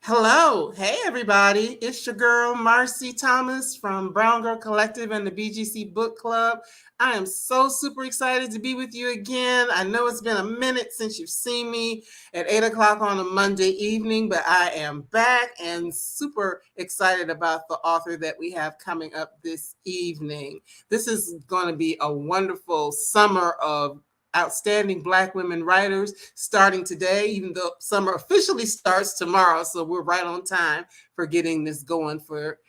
Hello. Hey, everybody. It's your girl, Marcy Thomas from Brown Girl Collective and the BGC Book Club. I am so super excited to be with you again. I know it's been a minute since you've seen me at 8 o'clock on a Monday evening, but I am back and super excited about the author that we have coming up this evening. This is going to be a wonderful summer of outstanding Black women writers starting today, even though summer officially starts tomorrow. So we're right on time for getting this going for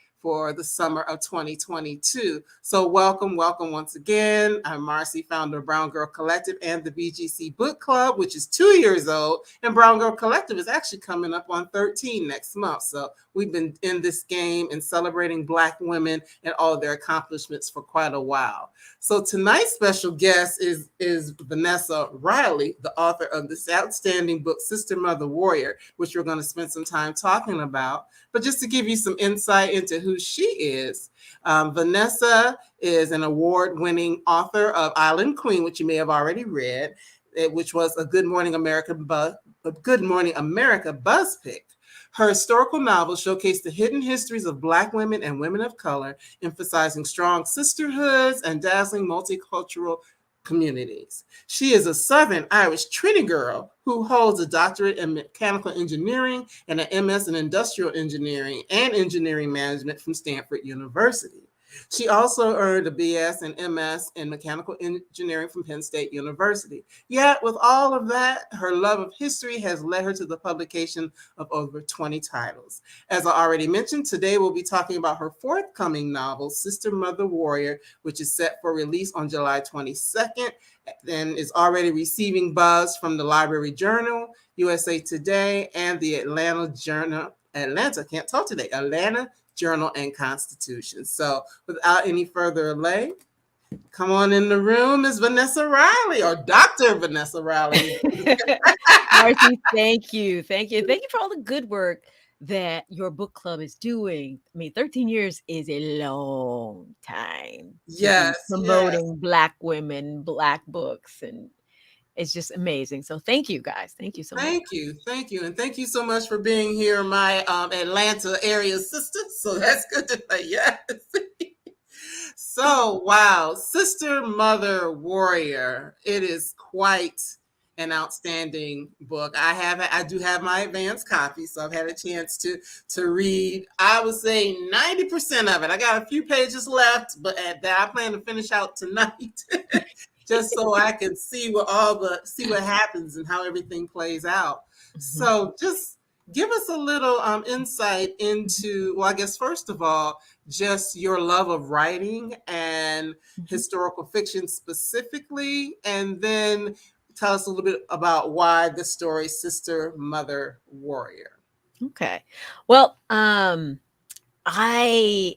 the summer of 2022. So welcome once again. I'm Marcy, founder of Brown Girl Collective and the BGC Book Club, which is 2 years old. And Brown Girl Collective is actually coming up on 13 next month. So we've been in this game and celebrating Black women and all their accomplishments for quite a while. So tonight's special guest is Vanessa Riley, the author of this outstanding book, Sister Mother Warrior, which we're going to spend some time talking about. But just to give you some insight into who she is, Vanessa is an award-winning author of Island Queen, which you may have already read, which was a Good Morning America Buzz pick. Her historical novels showcase the hidden histories of Black women and women of color, emphasizing strong sisterhoods and dazzling multicultural communities. She is a Southern Irish Trinity girl who holds a doctorate in mechanical engineering and an MS in industrial engineering and engineering management from Stanford University. She also earned a BS and MS in mechanical engineering from Penn State University. Yet, with all of that, her love of history has led her to the publication of over 20 titles. As I already mentioned, today we'll be talking about her forthcoming novel, Sister Mother Warrior, which is set for release on July 22nd and is already receiving buzz from the Library Journal, USA Today, and the Atlanta Journal and Constitution. So without any further delay, come on in the room is Vanessa Riley, or Dr. Vanessa Riley. Marcy, thank you. Thank you. Thank you for all the good work that your book club is doing. I mean, 13 years is a long time to be Yes. promoting Black women, Black books, and it's just amazing. So thank you guys. Thank you so much. Thank you. And thank you so much for being here, my Atlanta area sister. So that's good to say, yes. So, wow, Sister Mother Warrior. It is quite an outstanding book. I do have my advanced copy, so I've had a chance to read. I would say 90% of it. I got a few pages left, but that I plan to finish out tonight. Just so I can see what happens and how everything plays out. Mhm. So just give us a little insight into, well, I guess first of all, just your love of writing and Mhm. historical fiction specifically, and then tell us a little bit about why the story Sister Mother Warrior. Okay. Well, I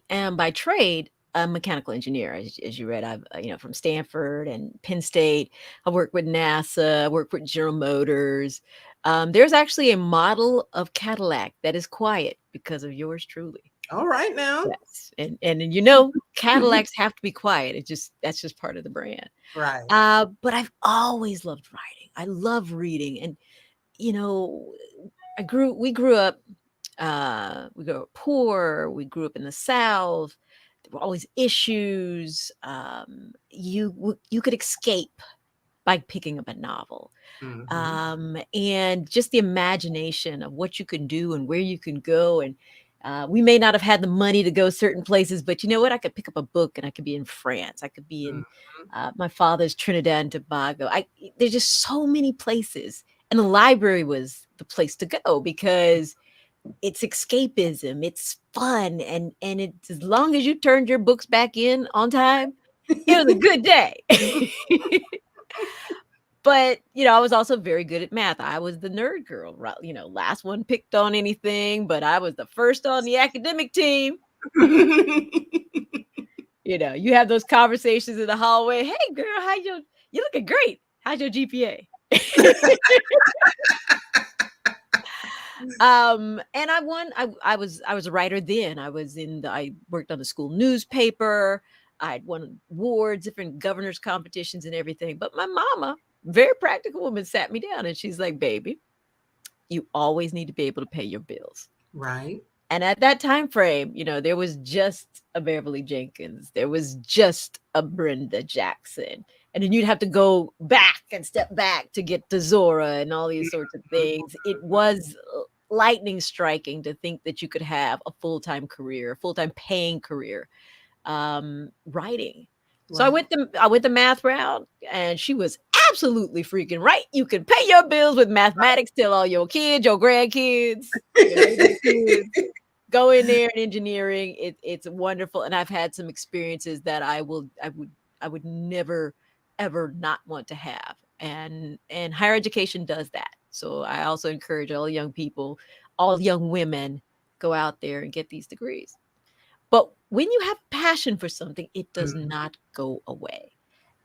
am by trade a mechanical engineer, as you read. I've from Stanford and Penn State. I worked with NASA. I worked with General Motors. There's actually a model of Cadillac that is quiet because of yours truly. All right now. Yes, and Cadillacs have to be quiet. That's just part of the brand. Right. But I've always loved writing. I love reading, and you know, we grew up we grew up poor. We grew up in the South. There were always issues. You could escape by picking up a novel, Mm-hmm. and just the imagination of what you can do and where you can go. And we may not have had the money to go certain places, but you know what? I could pick up a book and I could be in France. I could be in my father's Trinidad and Tobago. There's just so many places, and the library was the place to go because it's escapism, it's fun, and it's as long as you turned your books back in on time, it was a good day. But I was also very good at math. I was the nerd girl, right? Last one picked on anything, but I was the first on the academic team. You have those conversations in the hallway. Hey girl, you looking great. How's your GPA? And I was a writer then. I worked on the school newspaper. I'd won awards, different governors competitions and everything. But my mama, very practical woman, sat me down and she's like, baby, you always need to be able to pay your bills. Right. And at that time frame, there was just a Beverly Jenkins, there was just a Brenda Jackson. And then you'd have to go back and step back to get to Zora and all these sorts of things. It was lightning striking to think that you could have a full-time career, a full-time paying career, writing. So Right. I went the math route, and she was absolutely freaking right. You can pay your bills with mathematics till all your kids, your grandkids, your great great kids go in there in engineering. It's wonderful, and I've had some experiences that I would never ever not want to have, and higher education does that. So I also encourage all young people, all young women, go out there and get these degrees. But when you have passion for something, it does Mhm. not go away.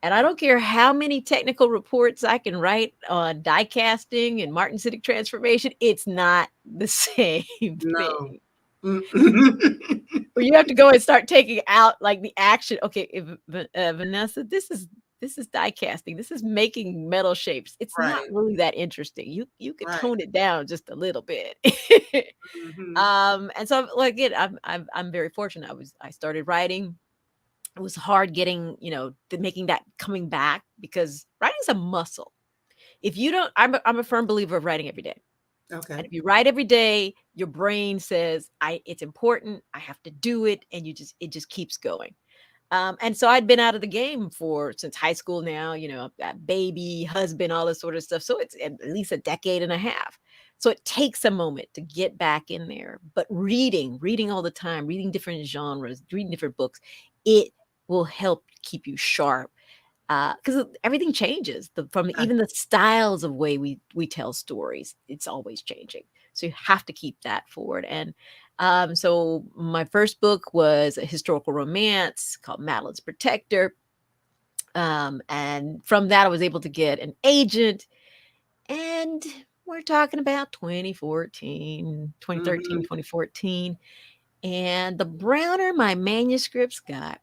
And I don't care how many technical reports I can write on die casting and martensitic transformation, it's not the same No. thing. Mm. Where you have to go and start taking out like the action. Okay, if, Vanessa, this is die casting. This is making metal shapes. It's not Right. really that interesting. You could Right. tone it down just a little bit. Mhm. And so like again, I'm very fortunate. I started writing. It was hard getting, making that coming back, because writing's a muscle. If you don't, I'm a firm believer of writing every day. And Okay. if you write every day, your brain says, it's important, I have to do it, and it just keeps going. And so I'd been out of the game for since high school now, I've got baby, husband, all this sort of stuff. So it's at least a decade and a half. So it takes a moment to get back in there. But reading all the time, reading different genres, reading different books, it will help keep you sharp, because everything changes from I, even the styles of way we tell stories. It's always changing, so you have to keep that forward. And so my first book was a historical romance called Madeleine's Protector, and from that I was able to get an agent, and we're talking about 2014, 2013, mhm. 2014. And the browner my manuscripts got,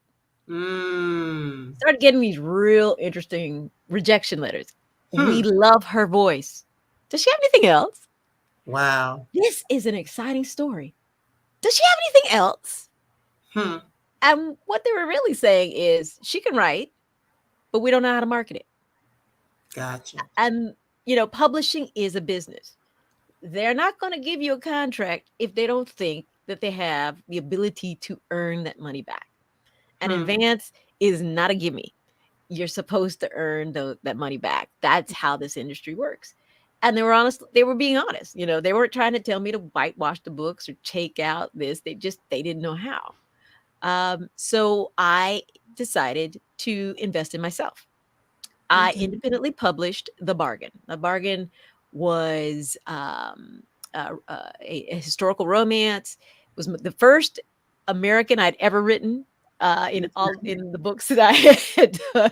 Mm. started getting these real interesting rejection letters. Hmm. We love her voice. Does she have anything else? Wow. This is an exciting story. Does she have anything else? Hmm. And what they were really saying is she can write, but we don't know how to market it. Gotcha. And, publishing is a business. They're not going to give you a contract if they don't think that they have the ability to earn that money back. An Hmm. advance is not a gimme. You're supposed to earn that money back. That's how this industry works. And they were being honest. They weren't trying to tell me to whitewash the books or take out this. They didn't know how. So I decided to invest in myself. I Okay. independently published The Bargain. The Bargain was a historical romance. It was the first American I'd ever written, in the books that I had done.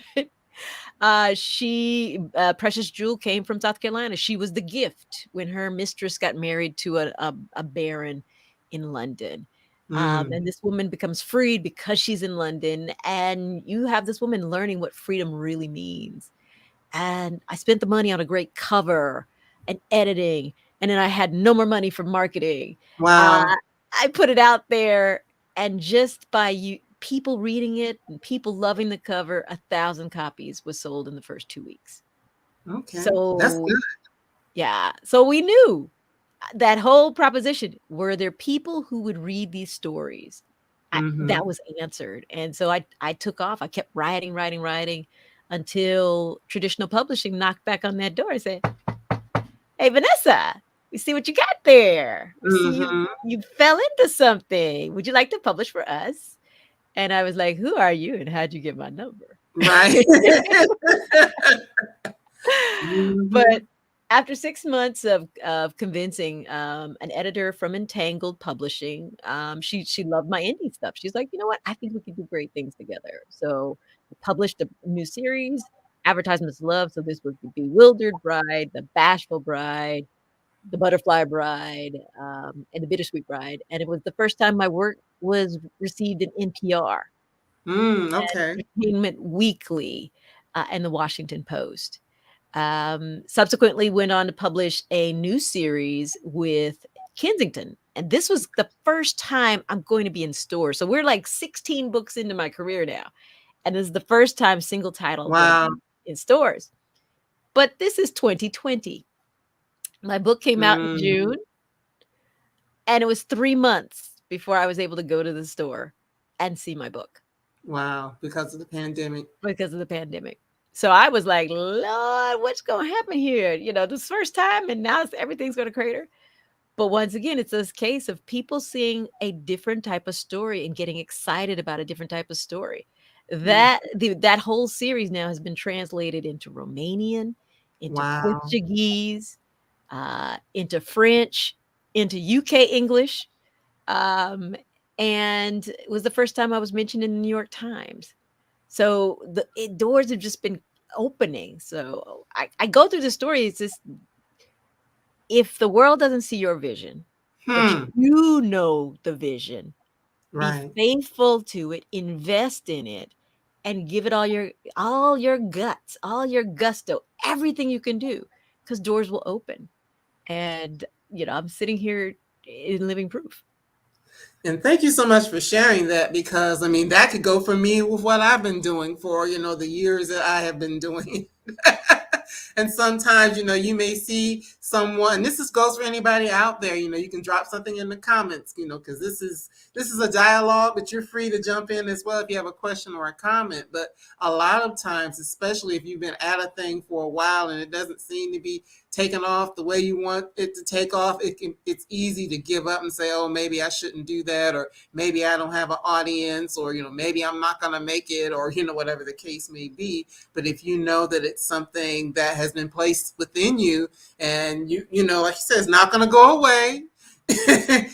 Precious Jewel came from South Carolina. She was the gift when her mistress got married to a baron in London. Mm. And this woman becomes freed because she's in London. And you have this woman learning what freedom really means. And I spent the money on a great cover and editing. And then I had no more money for marketing. Uh, Wow. I put it out there, and just by people reading it and people loving the cover, 1,000 copies was sold in the first 2 weeks. Okay. That's So good. yeah, so we knew that whole proposition. Were there people who would read these stories? That Mm-hmm. was answered, and so I took off. I kept writing, writing, writing, until traditional publishing knocked back on that door and said, "Hey, Vanessa, we see what you got there. We see Mm-hmm. you fell into something. Would you like to publish for us?" And I was like, "Who are you, and how'd you get my number?" Right. Mm-hmm. But after 6 months of convincing, an editor from Entangled Publishing, she loved my indie stuff. She's like, "You know what? I think we could do great things together." So, we published a new series, Advertisements Love. So this was The Bewildered Bride, The Bashful Bride, The Butterfly Bride, and The Bittersweet Bride, and it was the first time my work was received in NPR, Mm, okay. Entertainment Weekly, and The Washington Post. Subsequently went on to publish a new series with Kensington. And this was the first time I'm going to be in stores. So we're like 16 books into my career now. And this is the first time single title going to Wow. be in stores. But this is 2020. My book came out in Mm, June, and it was 3 months before I was able to go to the store and see my book wow. Because of the pandemic. because of the pandemic. So I was like, Lord, what's going to happen here? This first time, and now everything's going to crater. But once again, it's this case of people seeing a different type of story and getting excited about a different type of story. Mm, That whole series now has been translated into Romanian, into wow. Portuguese, into French, into UK English, and it was the first time I was mentioned in the New York Times. So doors have just been opening. So I go through the story. It's just, if the world doesn't see your vision, but Hmm. you know the vision, be Right. faithful to it, invest in it, and give it all your guts, all your gusto, everything you can do, because doors will open. And I'm sitting here in living proof. And thank you so much for sharing that, because I mean that could go for me with what I've been doing for, the years that I have been doing. And sometimes, you may see someone, this is goes for anybody out there, you can drop something in the comments, because this is a dialogue, but you're free to jump in as well if you have a question or a comment. But a lot of times, especially if you've been at a thing for a while and it doesn't seem to be taken off the way you want it to take off, it's easy to give up and say, oh, maybe I shouldn't do that, or maybe I don't have an audience, or maybe I'm not going to make it, or whatever the case may be. But if you know that it's something that has been placed within you, and like you said, it's not going to go away.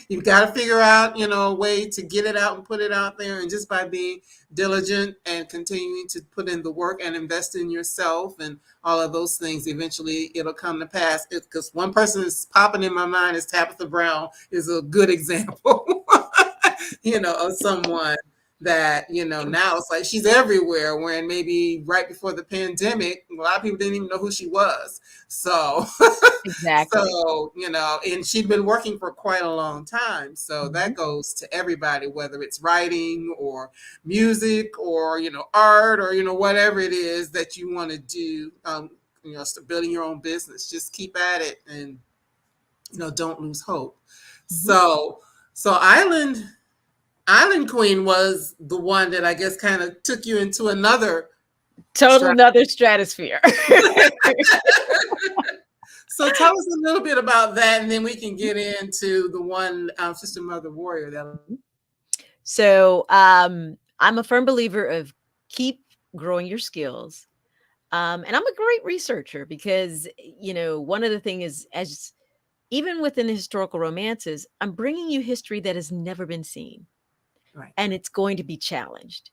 You've got to figure out, a way to get it out and put it out there. And just by being diligent and continuing to put in the work and invest in yourself and all of those things, eventually it'll come to pass. Because one person is popping in my mind is Tabitha Brown is a good example, of someone that, now it's like she's everywhere, when maybe right before the pandemic, a lot of people didn't even know who she was. So, Exactly. so, and she'd been working for quite a long time. So Mhm. that goes to everybody, whether it's writing or music or, art or, whatever it is that you want to do, building your own business. Just keep at it, and, don't lose hope. Mhm. So Island Queen was the one that I guess kind of took you into another Total strap. another stratosphere. So tell us a little bit about that, and then we can get into the one, Sister Mother Warrior. That. So I'm a firm believer of keep growing your skills. And I'm a great researcher because, one of the things is, as even within the historical romances, I'm bringing you history that has never been seen, Right. and it's going to be challenged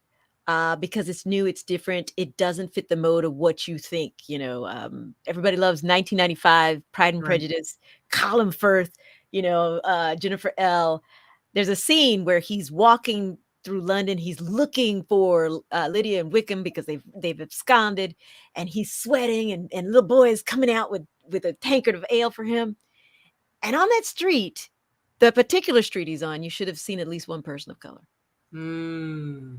because it's new, it's different, it doesn't fit the mode of what you think. Everybody loves 1995, Pride and Right. Prejudice, Colin Firth, Jennifer L. There's a scene where he's walking through London. He's looking for Lydia and Wickham because they've absconded, and he's sweating, and little boy is coming out with a tankard of ale for him. And on that street, the particular street he's on, you should have seen at least one person of color. Mm,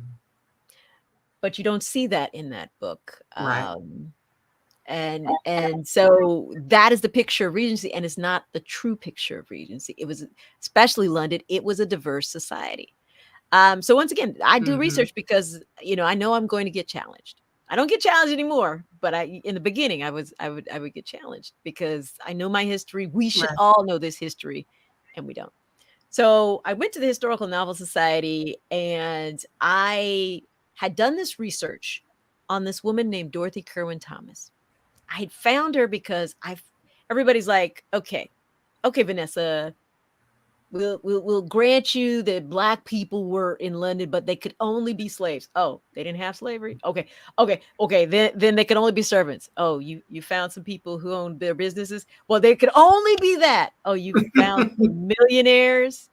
But you don't see that in that book. right. And so that is the picture of Regency, and it's not the true picture of Regency. It was, especially London, it was a diverse society. So once again, I do Mm-hmm. research because I know I'm going to get challenged. I don't get challenged anymore, but in the beginning I would get challenged because I know my history. We should Right. all know this history, and we don't. So I went to the Historical Novel Society, and I had done this research on this woman named Dorothy Kerwin Thomas. I had found her because everybody's like, okay, Vanessa, we'll grant you that Black people were in London, but they could only be slaves. Oh, they didn't have slavery. Okay. Then they could only be servants. Oh, you found some people who owned their businesses. Well, they could only be that. Oh, you found some millionaires.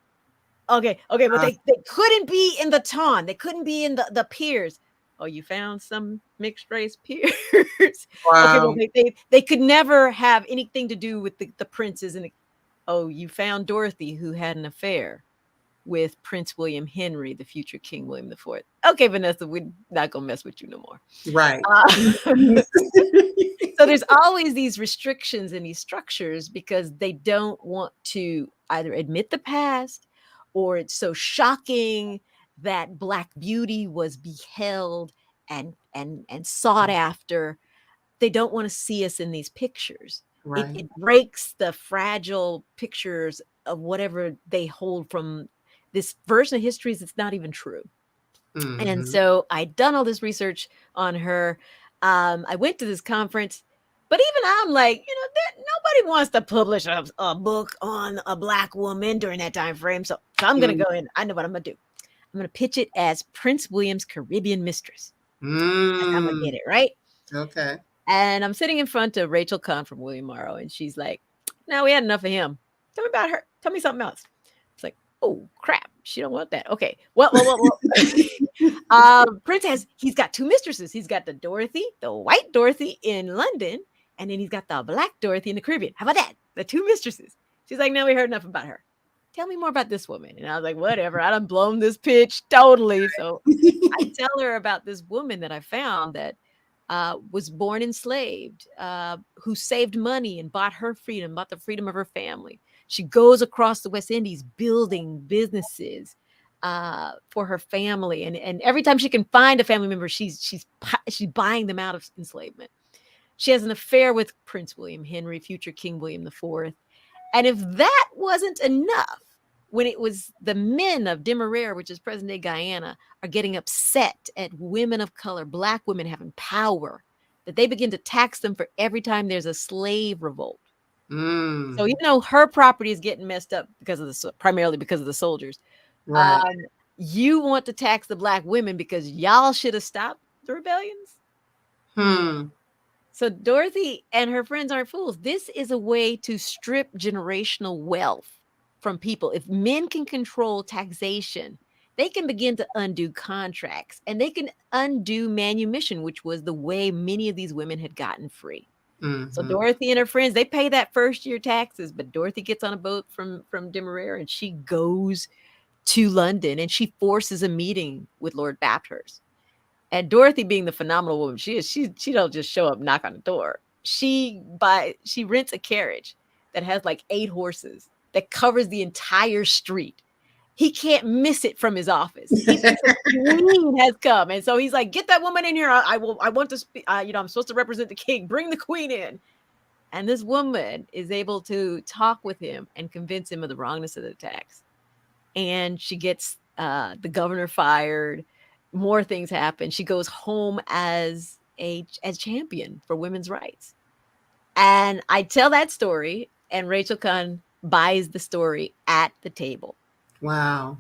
Okay, but Uh, they couldn't be in the ton. They couldn't be in the peers. Oh, you found some mixed race peers. Okay, well wow. they could never have anything to do with the princes and oh, you found Dorothy who had an affair with Prince William Henry, the future King William IV. Okay, Vanessa, we're not gonna mess with you no more. Right. So there's always these restrictions and these structures because they don't want to either admit the past, or it's so shocking that Black beauty was beheld and sought after. They don't want to see us in these pictures. Right. It breaks the fragile pictures of whatever they hold from this version of history that's not even true. And so I'd done all this research on her. I went to this conference, but even I'm like, nobody wants to publish a book on a Black woman during that time frame. So I'm going to go in. I know what I'm going to do. I'm going to pitch it as Prince William's Caribbean mistress. That's how I'm going to get it, right? Okay. And I'm sitting in front of Rachel Kahn from William Morrow, and she's like, "No, we had enough of him. Tell me about her. Tell me something else." It's like, "Oh crap, she don't want that." Okay, well. Prince he's got two mistresses. He's got the Dorothy, the white Dorothy in London, and then he's got the Black Dorothy in the Caribbean. How about that? The two mistresses. She's like, "No, we heard enough about her. Tell me more about this woman." And I was like, "Whatever. I done blown this pitch totally." So I tell her about this woman that I found that was born enslaved, who saved money and bought her freedom, bought the freedom of her family. She goes across the West Indies building businesses for her family, and every time she can find a family member, she's buying them out of enslavement. She has an affair with Prince William Henry, future King William IV. And if that wasn't enough, when it was the men of Demerara, which is present-day Guyana, are getting upset at women of color, Black women having power, that they begin to tax them for every time there's a slave revolt. So even though her property is getting messed up primarily because of the soldiers, Right. You want to tax the Black women because y'all should have stopped the rebellions. So Dorothy and her friends aren't fools. This is a way to strip generational wealth from people. If men can control taxation, they can begin to undo contracts, and they can undo manumission, which was the way many of these women had gotten free. So Dorothy and her friends, they pay that first year taxes, but Dorothy gets on a boat from Demerara, and she goes to London, and she forces a meeting with Lord Bathurst. And Dorothy, being the phenomenal woman she is, she don't just show up, knock on the door. She rents a carriage that has like 8 horses that covers the entire street. He can't miss it from his office. He thinks the queen has come, and so he's like, "Get that woman in here. I want to speak. I'm supposed to represent the king. Bring the queen in." And this woman is able to talk with him and convince him of the wrongness of the tax. And she gets the governor fired. More things happen. She goes home as champion for women's rights. And I tell that story, and Rachel Kahn buys the story at the table. Wow.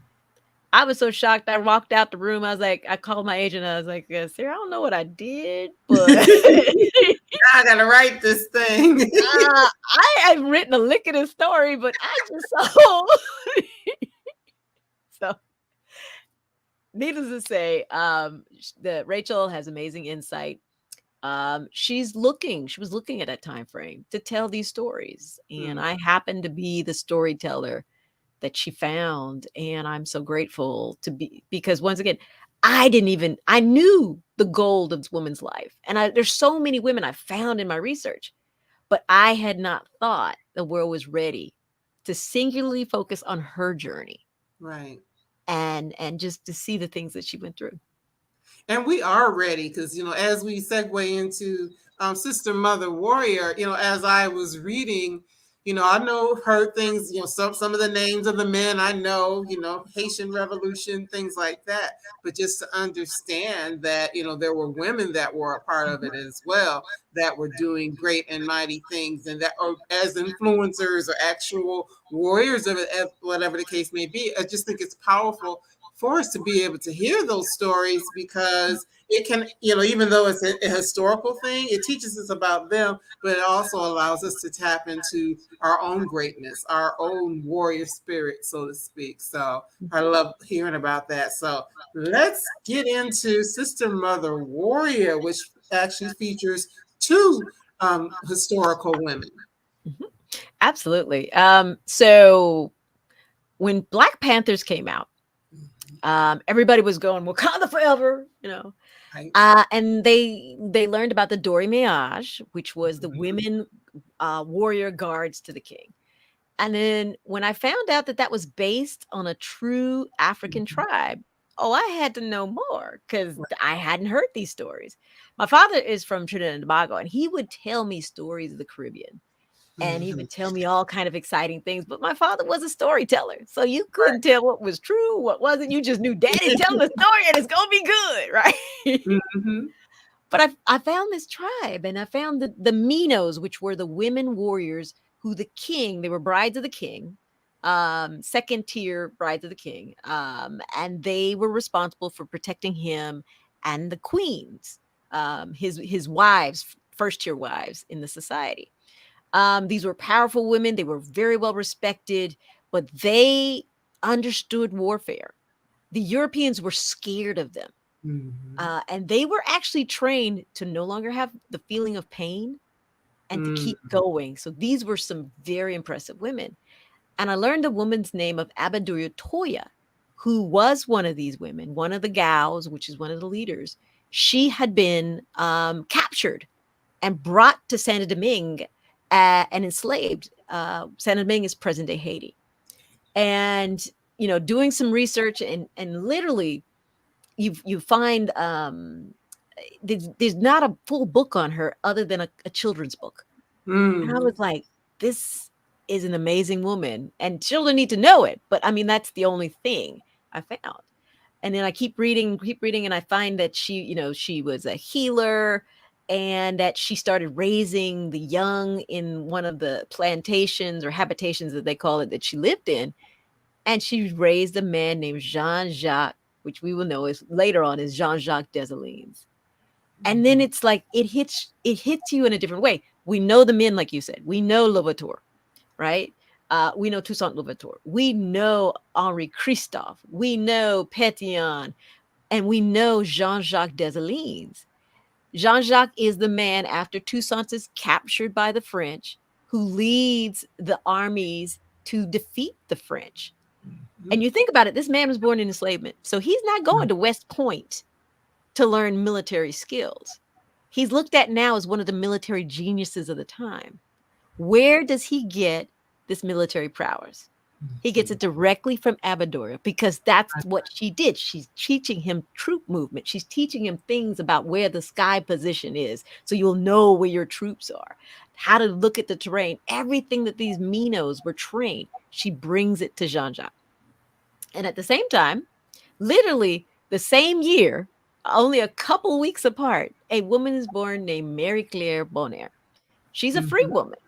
I was so shocked. I walked out the room. I called my agent. I was like, "Sarah, I don't know what I did, but I gotta write this thing." I have written a lick of this story, but I just saw." So, needless to say, that Rachel has amazing insight. She was looking at that time frame to tell these stories, and I happen to be the storyteller that she found, and I'm so grateful to be, because once again, I knew the gold of this woman's life, and there's so many women I found in my research, but I had not thought the world was ready to singularly focus on her journey, Right. and just to see the things that she went through. And we are ready because, as we segue into Sister Mother Warrior, as I was reading, I heard things, some of the names of the men I know, Haitian Revolution, things like that. But just to understand that, there were women that were a part of it as well, that were doing great and mighty things, and that are as influencers or actual warriors of it, whatever the case may be. I just think it's powerful for us to be able to hear those stories, because it can, even though it's a historical thing, it teaches us about them, but it also allows us to tap into our own greatness, our own warrior spirit, so to speak. So I love hearing about that. So let's get into Sister Mother Warrior, which actually features 2 historical women. Absolutely. So when Black Panthers came out, everybody was going Wakanda forever, Right. and they learned about the Dori Miage, which was the women warrior guards to the king. And then when I found out that that was based on a true African Mhm. tribe, oh, I had to know more because Right. I hadn't heard these stories. My father is from Trinidad and Tobago, and he would tell me stories of the Caribbean. And he Mhm. would tell me all kind of exciting things, but my father was a storyteller. So you Right. couldn't tell what was true, what wasn't. You just knew daddy's telling the story and it's gonna be good, right? Mhm. But I found this tribe and I found the Minos, which were the women warriors who the king, they were brides of the king, second tier brides of the king. And they were responsible for protecting him and the queens, his wives, first tier wives in the society. These were powerful women. They were very well respected, but they understood warfare. The Europeans were scared of them. Mhm. And they were actually trained to no longer have the feeling of pain and to keep Mhm. going. So these were some very impressive women. And I learned a woman's name of Abaduria Toya, who was one of these women, one of the gals, which is one of the leaders. She had been captured and brought to Saint Domingue and enslaved. Saint Domingue is present day Haiti. And, doing some research and literally you find there's not a full book on her other than a children's book. And I Mhm. was like, this is an amazing woman and children need to know it. But I mean, that's the only thing I found. And then I keep reading, and I find that she was a healer and that she started raising the young in one of the plantations or habitations that they call it that she lived in. And she raised a man named Jean-Jacques, which we will know is later on is Jean-Jacques Dessalines. And then it's like it hits you in a different way. We know the men, like you said. We know Louverture, right? We know Toussaint Louverture. We know Henri Christophe. We know Pétion, and we know Jean-Jacques Dessalines. Jean-Jacques is the man after Toussaint is captured by the French who leads the armies to defeat the French. And Mhm. you think about it, this man was born in enslavement. So he's not going to West Point to learn military skills. He's looked at now as one of the military geniuses of the time. Where does he get this military prowess? He gets Mhm. it directly from Abadoria because that's what she did. She's teaching him troop movement. She's teaching him things about where the sky position is. So you'll know where your troops are, how to look at the terrain, everything that these Minos were trained. She brings it to Jean Jacques. And at the same time, literally the same year, only a couple weeks apart, a woman is born named Mary Claire Bonheur. She's a free Mhm. woman.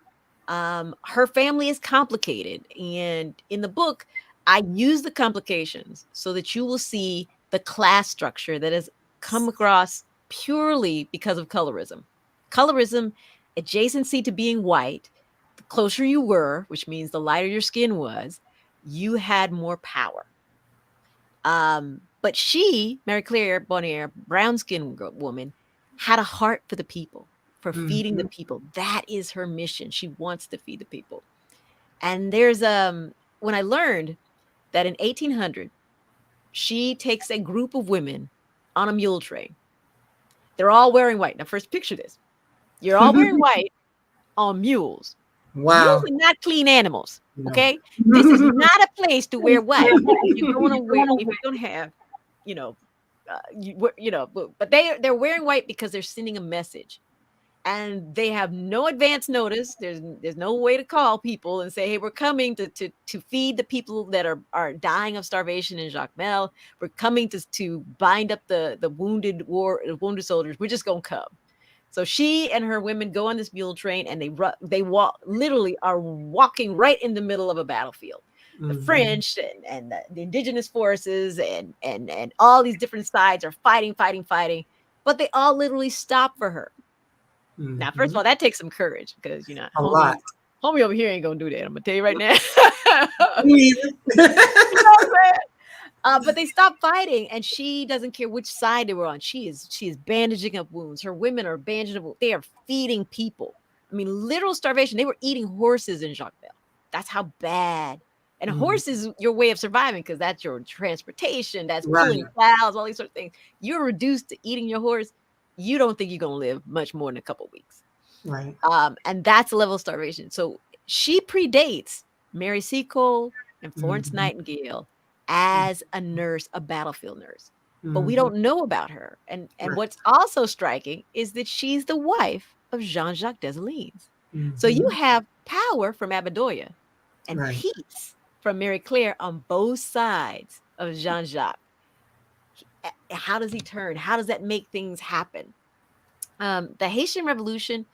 Her family is complicated. And in the book, I use the complications so that you will see the class structure that has come across purely because of colorism. Colorism, adjacency to being white, the closer you were, which means the lighter your skin was, you had more power. But she, Mary Claire Bonnier, brown skinned woman, had a heart for the people, for feeding the Mhm. people. That is her mission. She wants to feed the people. And there's when I learned that in 1800, she takes a group of women on a mule train. They're all wearing white. Now, first picture this. You're all wearing white on mules. Mules Wow. are not clean animals. No. Okay. This is not a place to wear white if you're going to have, you know, but they're wearing white because they're sending a message, and they have no advance notice. There's no way to call people and say, hey, we're coming to feed the people that are dying of starvation in Jacmel. We're coming to bind up the wounded soldiers. We're just gonna come. So she and her women go on this mule train, and they walk, literally are walking right in the middle of a battlefield. The Mhm. French and the indigenous forces and all these different sides are fighting, fighting, fighting, but they all literally stop for her. Now, first of Mhm. all, that takes some courage because A lot. homie over here ain't gonna do that. I'm gonna tell you right now. Me neither. You know what I'm saying? But they stop fighting, and she doesn't care which side they were on. She is bandaging up wounds. Her women are bandaging up. They are feeding people. I mean, literal starvation. They were eating horses in Jacques. That's how bad. And a horse is your way of surviving because that's your transportation. That's pulling Right. plows, all these sort of things. You're reduced to eating your horse. You don't think you're going to live much more than a couple of weeks. Right. And that's a level of starvation. So she predates Mary Seacole and Florence Nightingale as a nurse, a battlefield nurse. But we don't know about her. And Right. what's also striking is that she's the wife of Jean-Jacques Dessalines. So you have power from Abadoya and Right. peace from Mary Claire on both sides of Jean-Jacques. How does he turn? How does that make things happen? The Haitian Revolution,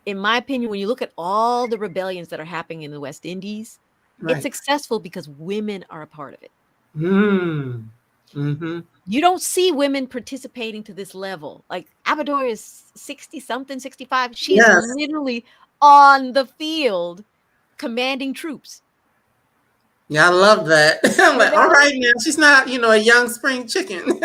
in my opinion, when you look at all the rebellions that are happening in the West Indies, it's Right. successful because women are a part of it. Mm-hmm. You don't see women participating to this level. Like Abadoya is 60 something, 65. She is Yes. literally on the field commanding troops. Yeah, I love that. I'm You like, all know? right, now she's not, a young spring chicken.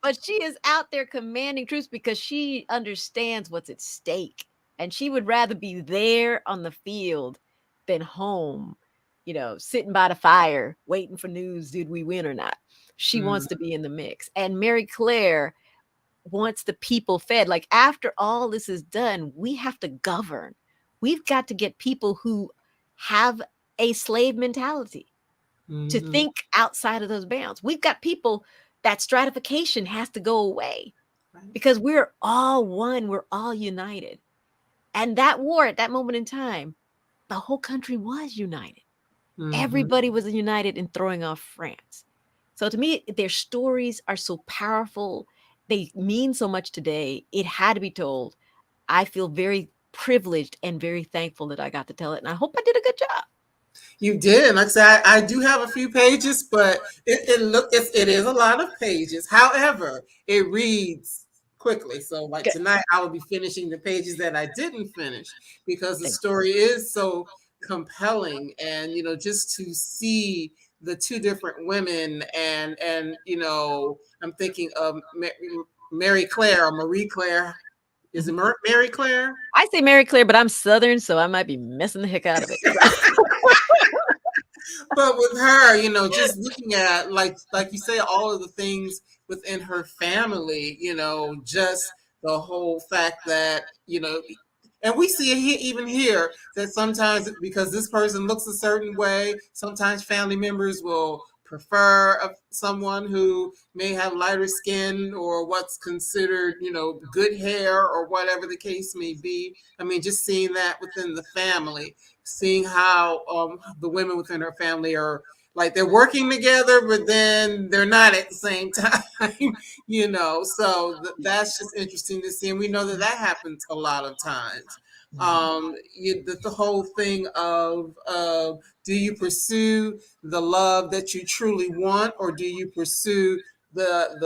But she is out there commanding troops because she understands what's at stake. And she would rather be there on the field than home, sitting by the fire, waiting for news. Did we win or not? She wants to be in the mix. And Mary Claire wants the people fed. Like after all this is done, we have to govern. We've got to get people who have a slave mentality to think outside of those bounds. We've got people that stratification has to go away because we're all one, we're all united. And that war at that moment in time, the whole country was united. Everybody was united in throwing off France. So to me, their stories are so powerful. They mean so much today. It had to be told. I feel very privileged and very thankful that I got to tell it. And I hope I did a good job. You did. Like I said, I do have a few pages, but it is a lot of pages. However, it reads quickly. So like Good. tonight, I will be finishing the pages that I didn't finish because the Thank story is so compelling, and just to see the two different women, and I'm thinking of Mary Claire or Marie Claire. Is it Mary Claire? I say Mary Claire, but I'm Southern, so I might be messing the heck out of it. But with her, just looking at like you say, all of the things within her family, just the whole fact that, and we see it even here that sometimes because this person looks a certain way, sometimes family members will prefer someone who may have lighter skin or what's considered, good hair or whatever the case may be. I mean, just seeing that within the family, seeing how the women within her family are like they're working together, but then they're not at the same time, So that's just interesting to see, and we know that happens a lot of times. The whole thing of do you pursue the love that you truly want, or do you pursue the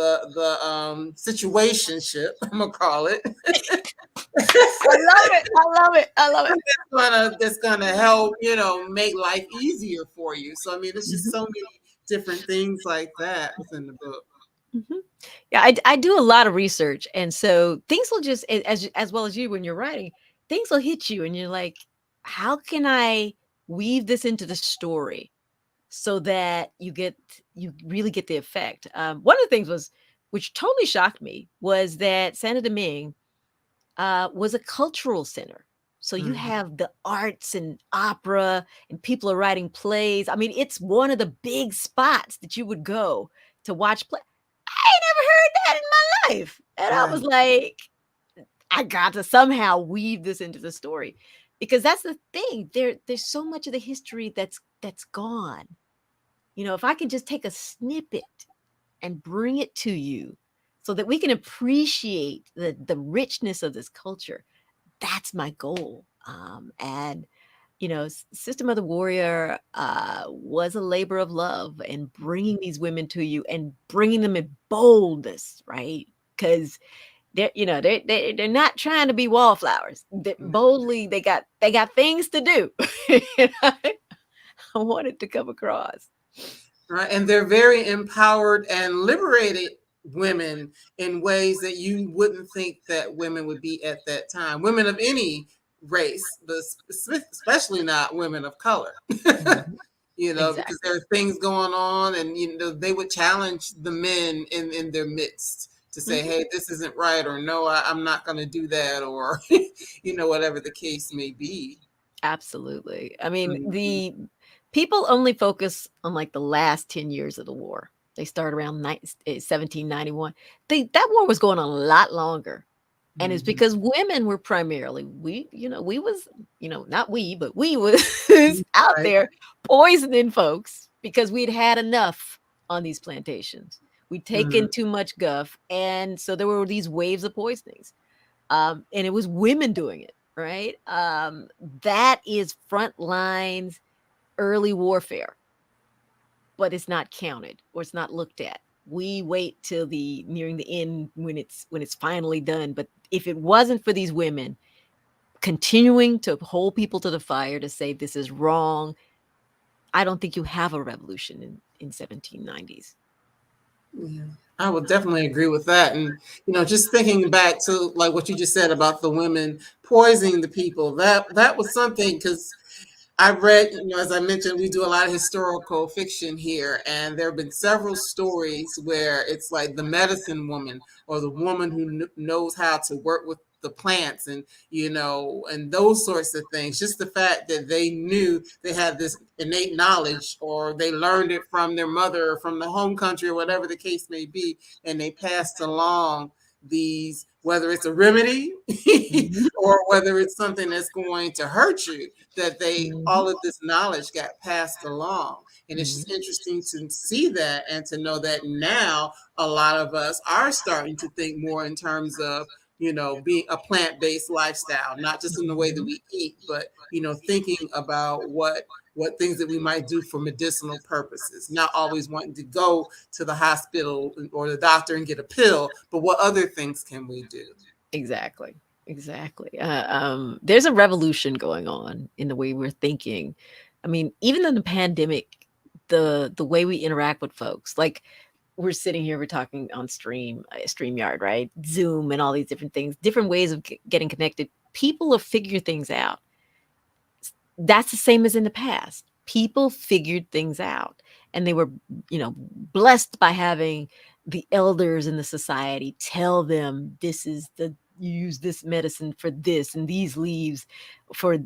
situationship? I'm gonna call it. I love it. I love it. I love it. That's gonna help, make life easier for you. So I mean, it's just so many different things like that within the book. Yeah, I do a lot of research, and so things will just as well as you when you're writing, things will hit you, and you're like, how can I weave this into the story so that you really get the effect? One of the things which totally shocked me, was that Saint Domingue was a cultural center. So you have the arts and opera, and people are writing plays. I mean, it's one of the big spots that you would go to watch play. I ain't never heard that in my life. And I was like, I got to somehow weave this into the story, because that's the thing. There's so much of the history that's gone. If I can just take a snippet and bring it to you so that we can appreciate the richness of this culture, that's my goal. And Sister Mother Warrior was a labor of love, and bringing these women to you and bringing them in boldness, right? Because they're not trying to be wallflowers. Boldly, they got things to do. I wanted to come across. Right, and they're very empowered and liberated women in ways that you wouldn't think that women would be at that time. Women of any race, but especially not women of color. Mhm. Because Exactly. there are things going on, and they would challenge the men in their midst to say, Mhm. "Hey, this isn't right," or "No, I'm not going to do that," or whatever the case may be. Absolutely. I mean, Mhm. the people only focus on like the last 10 years of the war. They start around 1791. That war was going on a lot longer. And it's Mhm. because women were primarily, we was, not we, but we was out Right. there poisoning folks because we'd had enough on these plantations. We'd Mhm. taken too much guff. And so there were these waves of poisonings. And it was women doing it, right? That is front lines, early warfare, but it's not counted or it's not looked at. We wait till the nearing the end when it's finally done. But if it wasn't for these women continuing to hold people to the fire to say this is wrong, I don't think you have a revolution in 1790s. Yeah, I would definitely agree with that. And just thinking back to like what you just said about the women poisoning the people, that was something because I've read, as I mentioned, we do a lot of historical fiction here, and there have been several stories where it's like the medicine woman or the woman who knows how to work with the plants and, and those sorts of things. Just the fact that they knew they had this innate knowledge or they learned it from their mother or from the home country or whatever the case may be, and they passed along these, whether it's a remedy Mhm, or whether it's something that's going to hurt you, that mhm, all of this knowledge got passed along. And it's just mhm, interesting to see that and to know that now a lot of us are starting to think more in terms of, being a plant-based lifestyle, not just in the way that mhm. we eat, but, thinking about what things that we might do for medicinal purposes, not always wanting to go to the hospital or the doctor and get a pill, but what other things can we do? Exactly. Exactly. There's a revolution going on in the way we're thinking. I mean, even in the pandemic, the way we interact with folks, like we're sitting here, we're talking on StreamYard, right? Zoom and all these different things, different ways of getting connected. People have figured things out. That's the same as in the past. People figured things out and they were, blessed by having the elders in the society tell them this is the you use this medicine for this and these leaves for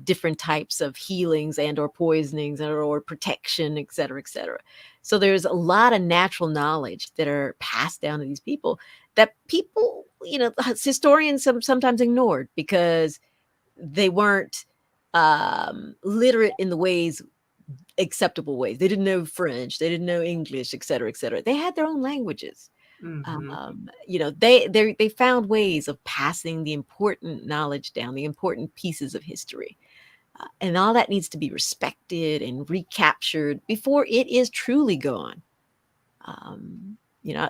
different types of healings and or poisonings or protection, et cetera, et cetera. So there's a lot of natural knowledge that are passed down to these people that people, historians sometimes ignored because they weren't literate in the acceptable ways. They didn't know French, they didn't know English, et cetera, et cetera. They had their own languages. Hmm. They found ways of passing the important knowledge down, the important pieces of history, and all that needs to be respected and recaptured before it is truly gone.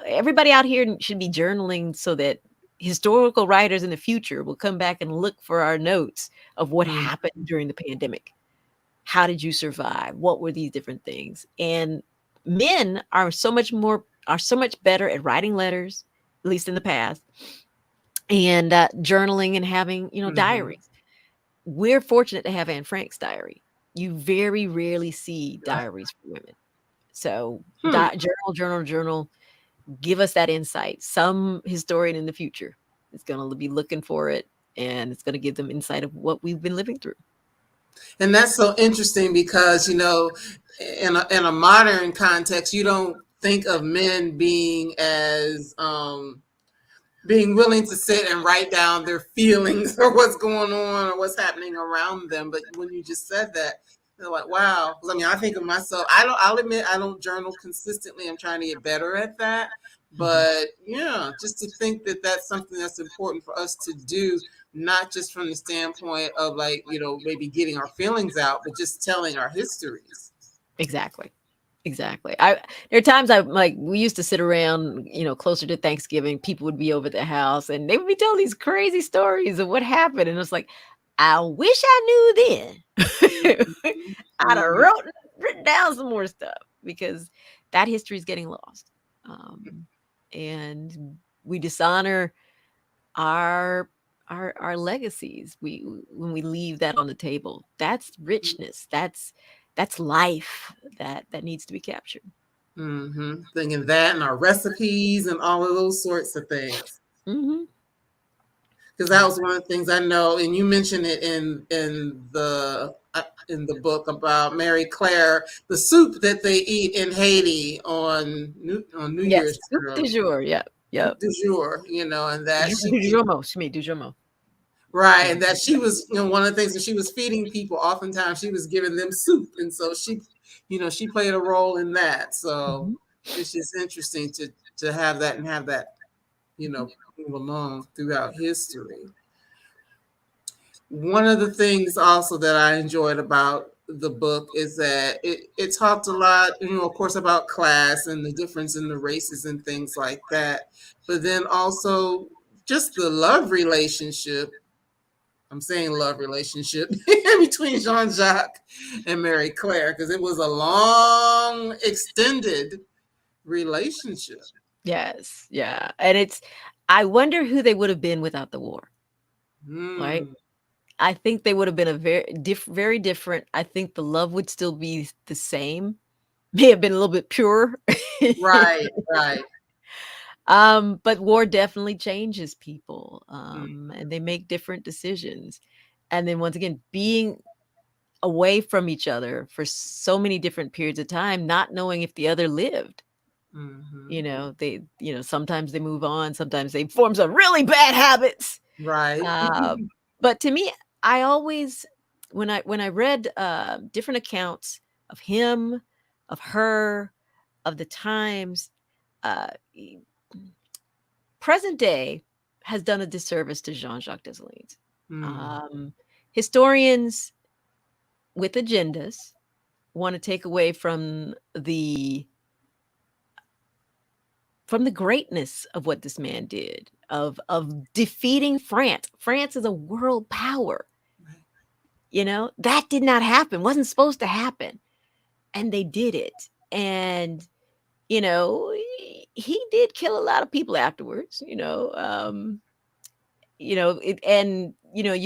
Everybody out here should be journaling so that historical writers in the future will come back and look for our notes of what Hmm. happened during the pandemic. How did you survive? What were these different things? And men are so much better at writing letters, at least in the past, and journaling and having Hmm. diaries. We're fortunate to have Anne Frank's diary. You very rarely see Right. diaries for women. So Hmm. journal, journal, journal. Give us that insight. Some historian in the future is going to be looking for it, and it's going to give them insight of what we've been living through. And that's so interesting because, in a modern context, you don't think of men being willing to sit and write down their feelings or what's going on or what's happening around them. But when you just said that, they're like, wow. 'Cause I mean, I think of myself, I'll admit I don't journal consistently. I'm trying to get better at that. Mhm. But yeah, just to think that that's something that's important for us to do, not just from the standpoint of like, maybe getting our feelings out, but just telling our histories. Exactly. Exactly. There are times I like we used to sit around, closer to Thanksgiving, people would be over at the house and they would be telling these crazy stories of what happened. And it's like, I wish I knew then. Mhm. I'd have Mhm. written down some more stuff because that history is getting lost. Um, and we dishonor our our legacies. We when we leave that on the table, that's richness. That's life that needs to be captured. Thinking that and our recipes and all of those sorts of things. Hmm. Because that was one of the things I know, and you mentioned it in the book about Mary Claire, the soup that they eat in Haiti on New Yes, Year's, soup du jour. Yep, soup yep. du jour, and that she Du jour mot. She made du jour mot. right, Yeah. and that she was, one of the things that she was feeding people. Oftentimes, she was giving them soup, and so she played a role in that. So Mhm. it's just interesting to have that and have that, move along throughout history. One of the things also that I enjoyed about the book is that it talked a lot, of course, about class and the difference in the races and things like that. But then also just the love relationship. I'm saying love relationship between Jean-Jacques and Mary Claire because it was a long, extended relationship. Yes, yeah, and it's. I wonder who they would have been without the war. Right? Mm, I think they would have been a very different. I think the love would still be the same. May have been a little bit purer. right, right. But war definitely changes people, Mm, and they make different decisions. And then once again, being away from each other for so many different periods of time, not knowing if the other lived. mhm. Sometimes they move on, sometimes they form some really bad habits. Right. Uh, but to me, I always, when I read different accounts of him, of her, of the times, uh, e- present day has done a disservice to Jean-Jacques Dessalines. Mm, Um, Historians with agendas want to take away from the greatness of what this man did, of defeating France. France is a world power. right. That did not happen, wasn't supposed to happen, and they did it. And he did kill a lot of people afterwards. You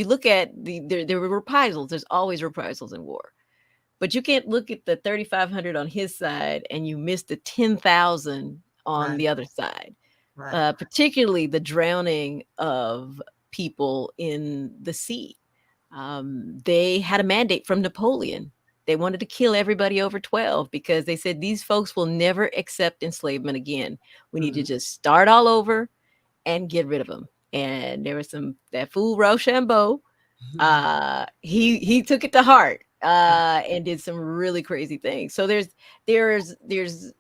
look at there were reprisals. There's always reprisals in war, but you can't look at the 3,500 on his side and you miss the 10,000 on Right. the other side. Right. Particularly the drowning of people in the sea. They had a mandate from Napoleon. They wanted to kill everybody over 12 because they said these folks will never accept enslavement again. We need to Mm, just start all over and get rid of them. And there was that fool Rochambeau. He took it to heart and did some really crazy things. So there's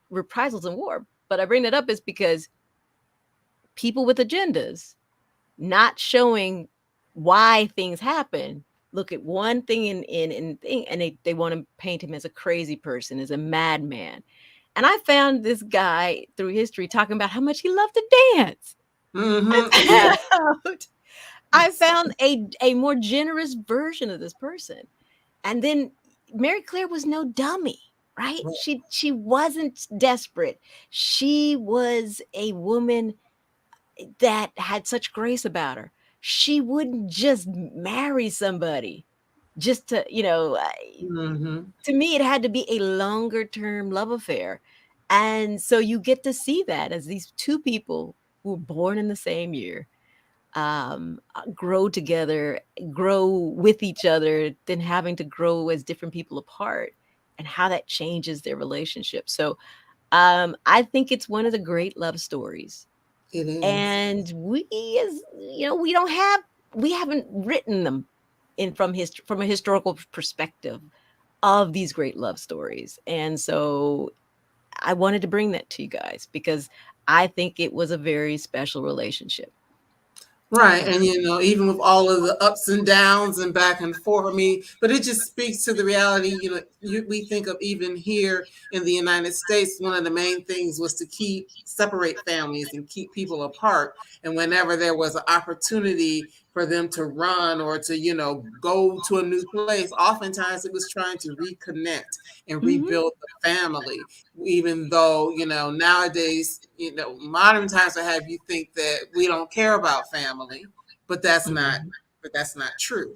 reprisals in war. But I bring that up is because people with agendas not showing why things happen look at one thing in thing and they want to paint him as a crazy person, as a madman. And I found this guy through history talking about how much he loved to dance. Yeah. I found, I found a more generous version of this person. And then Mary Claire was no dummy, right? Right. She wasn't desperate. She was a woman that had such grace about her. She wouldn't just marry somebody just Mhm. to me, it had to be a longer term love affair. And so you get to see that as these two people who were born in the same year grow together, grow with each other, then having to grow as different people apart and how that changes their relationship. So I think it's one of the great love stories, It is. and we as we don't have we haven't written them in from a historical perspective of these great love stories. And so I wanted to bring that to you guys because I think it was a very special relationship. Right. Um, And, even with all of the ups and downs and back and forth, I mean, but it just speaks to the reality, we think of even here in the United States, one of the main things was to separate families and keep people apart. And whenever there was an opportunity for them to run or to, go to a new place. Oftentimes it was trying to reconnect and Mhm. rebuild the family, even though, nowadays, modern times will have you think that we don't care about family, but that's not, Mhm. true.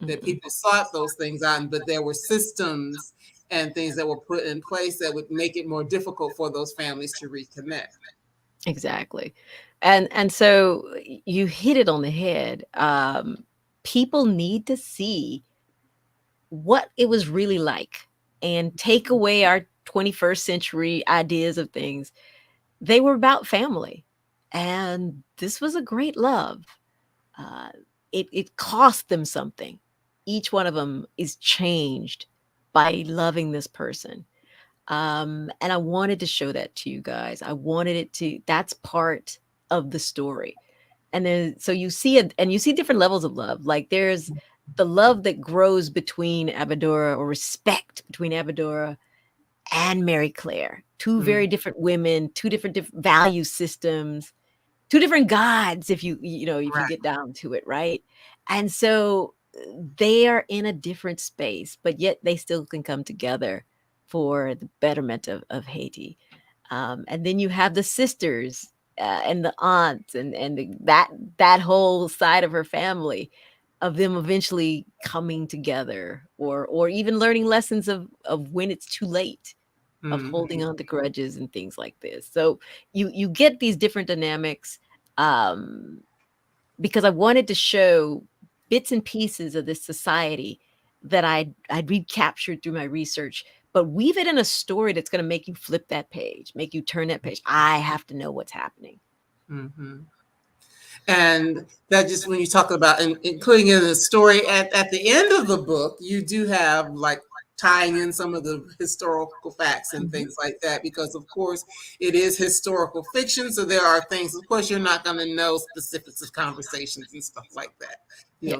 That Mm-mm. people sought those things out, but there were systems and things that were put in place that would make it more difficult for those families to reconnect. Exactly. And so you hit it on the head. People need to see what it was really like and take away our 21st century ideas of things. They were about family. And this was a great love. Uh, it cost them something. Each one of them is changed by loving this person. And I wanted to show that to you guys. I wanted it to, that's part of the story. And then, so you see it, and you see different levels of love. Like there's the love that grows between Abadora, or respect between Abadora and Mary Claire. Two Mm, very different women, two different value systems, two different gods, if if you right. get down to it, right? And so they are in a different space, but yet they still can come together for the betterment of Haiti. And then you have the sisters, and the aunts, and that whole side of her family, of them eventually coming together, or even learning lessons of when it's too late, of Mhm, holding on to grudges and things like this. So you get these different dynamics, um, because I wanted to show bits and pieces of this society that I'd recaptured through my research, but weave it in a story that's going to make you flip that page, make you turn that page. I have to know what's happening. mhm. And that just when you talk about including in the story at the end of the book, you do have like tying in some of the historical facts and Mhm. things like that, because of course it is historical fiction. So there are things, of course, you're not going to know specifics of conversations and stuff like that.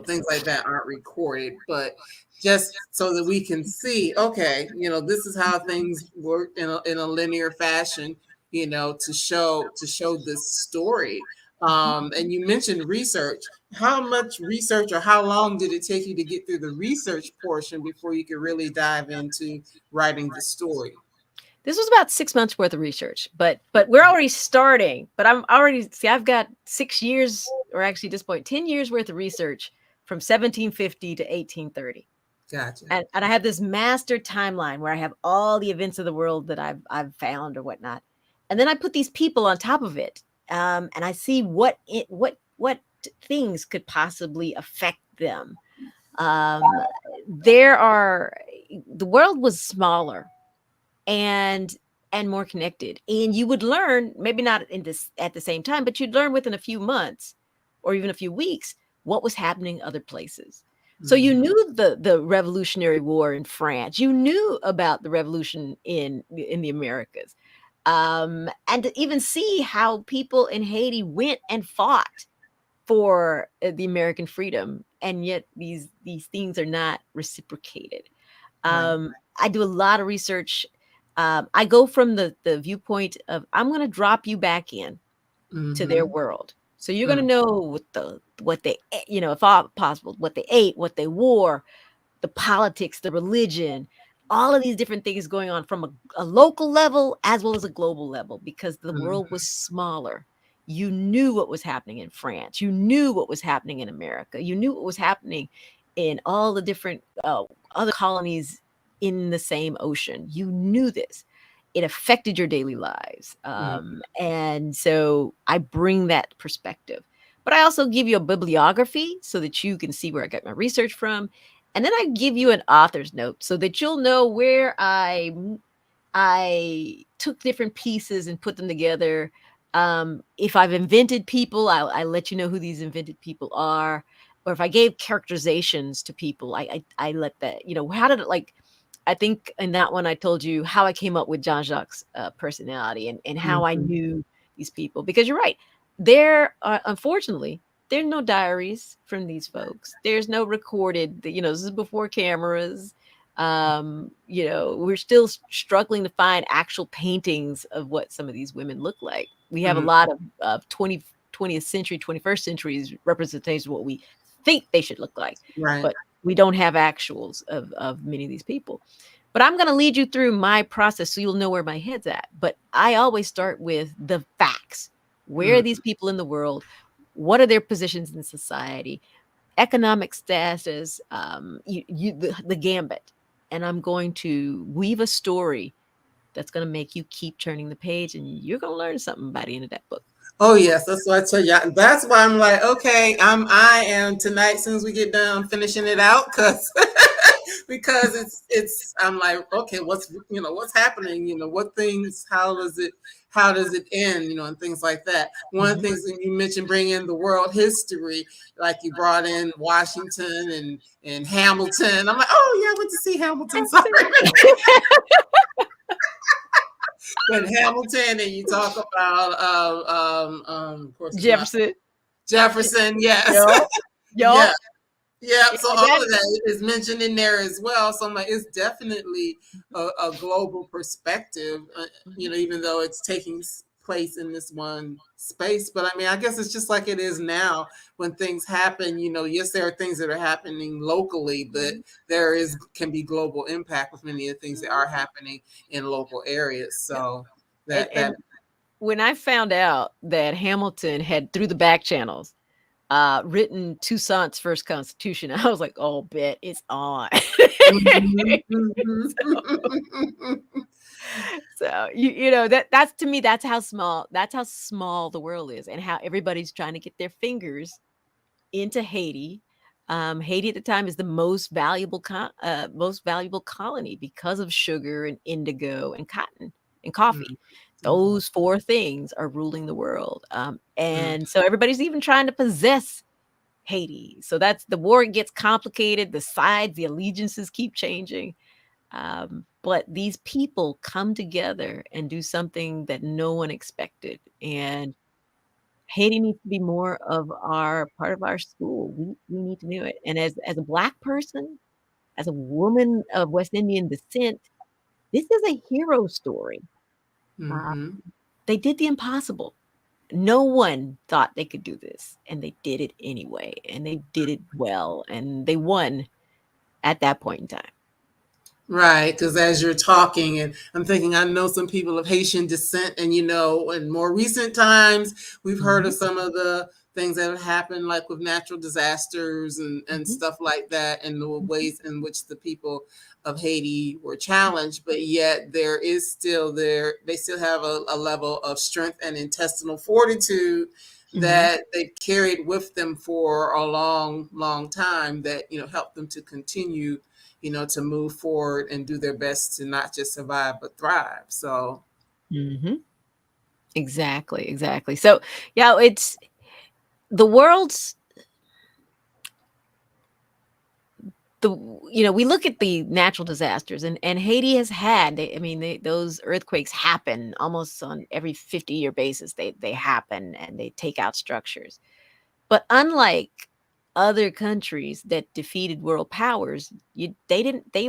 Things Yes. like that aren't recorded, but just so that we can see, okay, this is how things work in a linear fashion, to show this story. Mhm. And you mentioned research. How much research or how long did it take you to get through the research portion before you could really dive into writing the story? This was about 6 months worth of research, but we're already starting. But I'm already, see, I've got 6 years, or actually at this point, 10 years worth of research from 1750 to 1830. Gotcha. And I have this master timeline where I have all the events of the world that I've found or whatnot, and then I put these people on top of it, and I see what things could possibly affect them. Um, there are the world was smaller and more connected, and you would learn, maybe not in this at the same time, but you'd learn within a few months or even a few weeks what was happening other places. So you Mhm. knew the Revolutionary War in France, you knew about the revolution in the Americas, and to even see how people in Haiti went and fought for the American freedom, and yet these things are not reciprocated. Right. I do a lot of research. I go from the viewpoint of, I'm going to drop you back in to their Mhm. world. So you're going to Mm. know what they if all possible, what they ate, what they wore, the politics, the religion, all of these different things going on from a local level as well as a global level, because the Mhm. world was smaller. You knew what was happening in France. You knew what was happening in America. You knew what was happening in all the different other colonies in the same ocean. You knew this. It affected your daily lives. Mhm. And so I bring that perspective. But I also give you a bibliography so that you can see where I got my research from, and then I give you an author's note so that you'll know where I took different pieces and put them together. If I've invented people, I let you know who these invented people are. Or if I gave characterizations to people, I let that, how did it, like, I think in that one I told you how I came up with Jean-Jacques' personality, and how I Mhm. knew these people. Because you're right, there are, unfortunately, there's no diaries from these folks. There's no recorded. This is before cameras. We're still struggling to find actual paintings of what some of these women look like. We have a Mhm. lot of 20th century, 21st century's representation of what we think they should look like. Right. But we don't have actuals of many of these people. But I'm going to lead you through my process so you'll know where my head's at. But I always start with the facts. Where are Mm. these people in the world? What are their positions in society? Economic status, the gambit. And I'm going to weave a story that's going to make you keep turning the page, and you're going to learn something by the end of that book. Oh yes, that's what I tell you. That's why I'm like, okay, I am tonight. As soon as we get done, finishing it out, because it's I'm like, okay, what's happening? What things? How does it end? And things like that. One of the things that you mentioned, bring in the world history, like you brought in Washington and Hamilton. I'm like, oh yeah, I went to see Hamilton. Sorry. But Hamilton, and you talk about of course Jefferson, yes. Yup. Yeah, Yup. yeah. Yeah, So all of that is mentioned in there as well. So I'm like, it's definitely a global perspective, even though it's taking place in this one space. But I mean, I guess it's just like it is now when things happen. Yes, there are things that are happening locally, but can be global impact with many of the things that are happening in local areas. So and when I found out that Hamilton had, through the back channels, written Toussaint's first constitution, I was like, oh, bet it's on. So that's to me, that's how small the world is, and how everybody's trying to get their fingers into Haiti. Haiti at the time is the most valuable colony because of sugar and indigo and cotton and coffee. Those four things are ruling the world. And so everybody's even trying to possess Haiti. So that's the war gets complicated. The sides, the allegiances keep changing. But these people come together and do something that no one expected. And Haiti needs to be more of our part of our school. We need to do it. And as a Black person, as a woman of West Indian descent, this is a hero story. They did the impossible. No one thought they could do this, and they did it anyway, and they did it well, and they won at that point in time. Right, because as you're talking, and I'm thinking, I know some people of Haitian descent, and in more recent times, we've heard of some of the things that have happened, like with natural disasters and stuff like that, and the ways in which the people of Haiti were challenged. But yet, they still have a level of strength and intestinal fortitude that they carried with them for a long, long time. That helped them to continue to move forward and do their best to not just survive, but thrive. So. Exactly. So, yeah, it's the world's, we look at the natural disasters, and Haiti has had, those earthquakes happen almost on every 50-year basis. They happen and they take out structures. But unlike other countries that defeated world powers, they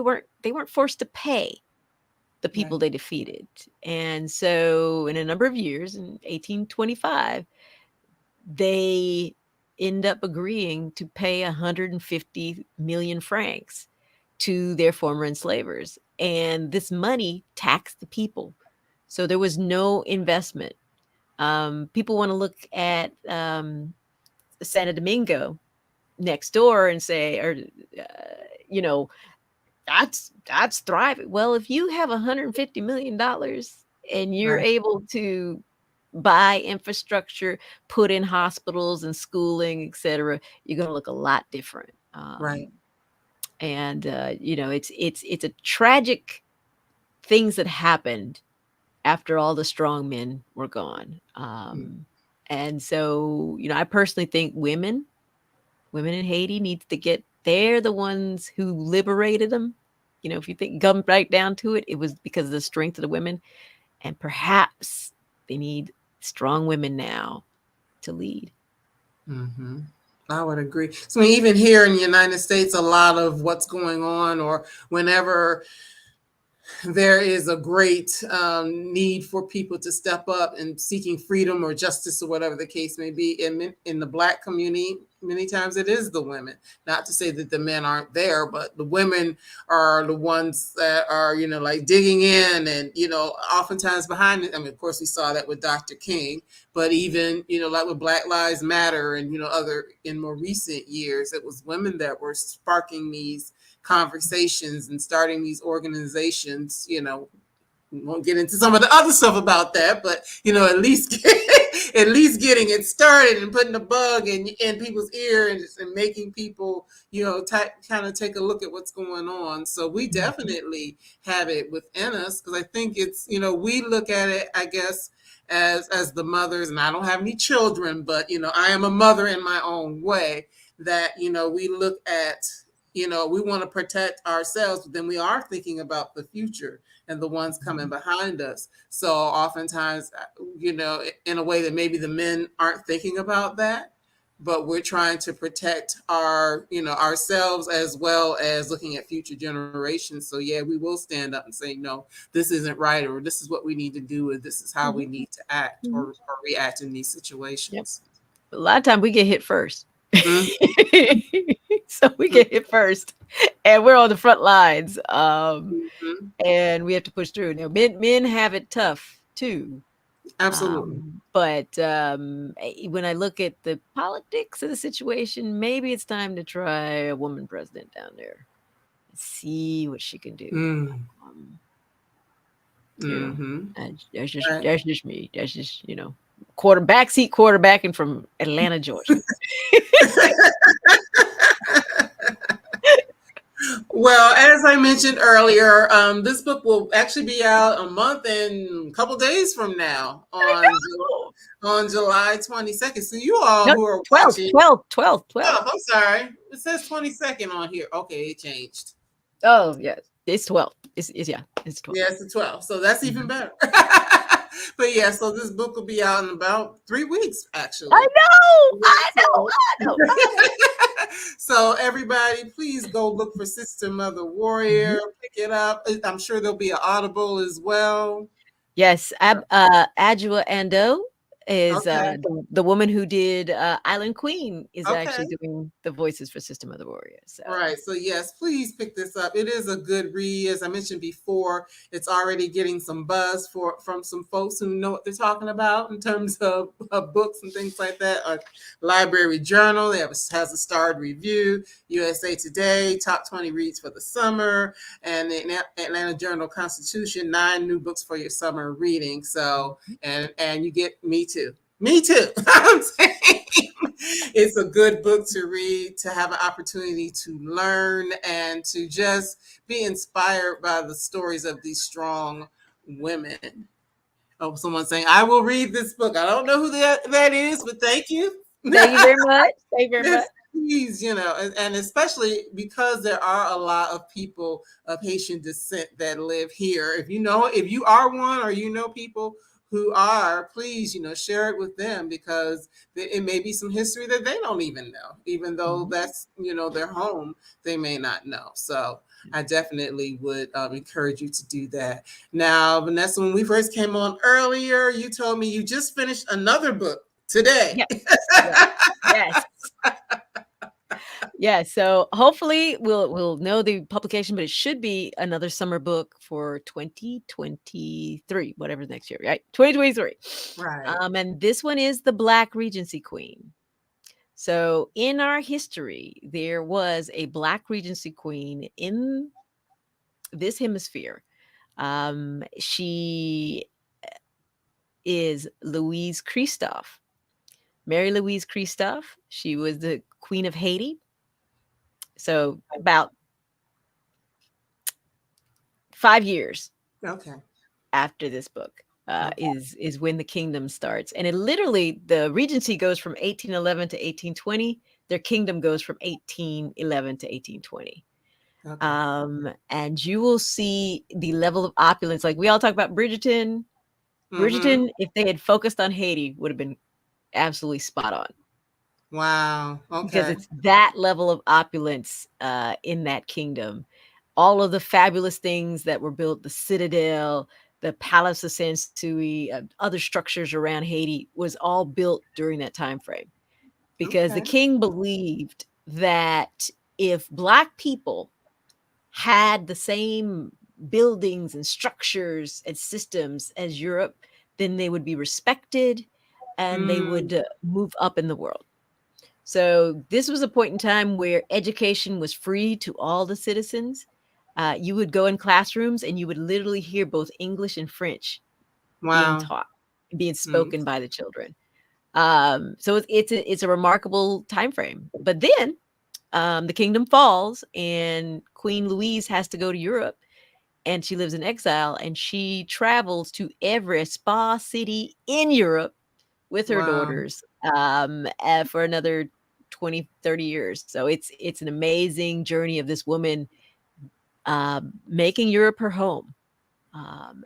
weren't forced to pay the people they defeated. And so in a number of years, in 1825, they end up agreeing to pay 150 million francs to their former enslavers. And this money taxed the people. So there was no investment. People want to look at Santo Domingo next door and say, that's thriving. Well, if you have $150 million and you're able to buy infrastructure, put in hospitals and schooling, etc., you're going to look a lot different. And it's a tragic things that happened after all the strong men were gone. And so, I personally think women in Haiti needs to get, they're the ones who liberated them. If you think, come right down to it, it was because of the strength of the women. And perhaps they need strong women now to lead. I would agree. So even here in the United States, a lot of what's going on, or whenever there is a great need for people to step up and seeking freedom or justice or whatever the case may be in the Black community, many times it is the women. Not to say that the men aren't there, but the women are the ones that are, like digging in and, oftentimes behind it. I mean, of course, we saw that with Dr. King, but even, like with Black Lives Matter and, other in more recent years, it was women that were sparking these conversations and starting these organizations. We won't get into some of the other stuff about that, but at least at least getting it started and putting the bug in people's ear and making people kind of take a look at what's going on. So we definitely have it within us, because I think it's we look at it, I guess, as the mothers, and I don't have any children, but I am a mother in my own way, that we look at we want to protect ourselves, but then we are thinking about the future and the ones coming behind us. So oftentimes, in a way that maybe the men aren't thinking about that, but we're trying to protect ourselves as well as looking at future generations. So yeah, we will stand up and say, no, this isn't right, or this is what we need to do, or this is how we need to act or react in these situations. Yep. A lot of times we get hit first. Mm-hmm. So we get hit first, and we're on the front lines, Mm-hmm. and we have to push through. Now, men have it tough too. Absolutely. But when I look at the politics of the situation, maybe it's time to try a woman president down there. See what she can do. Mm-hmm. That's just me. That's just backseat quarterbacking from Atlanta, Georgia. Well, as I mentioned earlier, this book will actually be out a month and a couple days from now on July 22nd. So you all who are 12, watching, 12. I'm sorry, it says 22nd on here. Okay, it changed. Oh yes, it's 12. It's 12. Yeah, it's the 12. So that's even better. But yeah, so this book will be out in about 3 weeks, actually. I know. So everybody, please go look for Sister Mother Warrior. Pick it up. I'm sure there'll be an Audible as well. Yes, Adjua Ando is Okay. the woman who did Island Queen is actually Okay. doing the voices for Sister Mother Warrior. So Right. So yes, please pick this up. It is a good read. As I mentioned before, it's already getting some buzz from some folks who know what they're talking about in terms of books and things like that. Library Journal, has a starred review. USA Today, top 20 reads for the summer, and the Atlanta Journal Constitution, 9 new books for your summer reading. So and you get me too. Me too. I'm saying it's a good book to read, to have an opportunity to learn and to just be inspired by the stories of these strong women. Oh, someone saying, I will read this book. I don't know who that is, but thank you. thank you very much. Thank you very Yes, much. please, and especially because there are a lot of people of Haitian descent that live here. If you are one, or people who are, please, share it with them, because it may be some history that they don't even know, even though that's, their home, they may not know. So I definitely would encourage you to do that. Now, Vanessa, when we first came on earlier, you told me you just finished another book today. Yes. Yeah, so hopefully we'll know the publication, but it should be another summer book for 2023, whatever next year, right? 2023. Right. And this one is the Black Regency Queen. So in our history, there was a Black Regency Queen in this hemisphere. She is Louise Christophe. Mary Louise Christophe. She was the Queen of Haiti. So about 5 years after this book is when the kingdom starts. And it literally, the Regency goes from 1811 to 1820. Their kingdom goes from 1811 to 1820. And you will see the level of opulence. Like we all talk about Bridgerton. Bridgerton, if they had focused on Haiti, would have been absolutely spot on. Wow. Okay. Because it's that level of opulence in that kingdom. All of the fabulous things that were built, the citadel, the Palace of Sanssouci, other structures around Haiti, was all built during that time frame. because the Okay. king believed that if Black people had the same buildings and structures and systems as Europe, then they would be respected and they Mm, would move up in the world. So this was a point in time where education was free to all the citizens. You would go in classrooms and you would literally hear both English and French being wow. taught, being Mm, spoken by the children. So it's a remarkable time frame. But then the kingdom falls, and Queen Louise has to go to Europe, and she lives in exile, and she travels to every spa city in Europe with her wow. daughters for another 20, 30 years. So it's an amazing journey of this woman making Europe her home,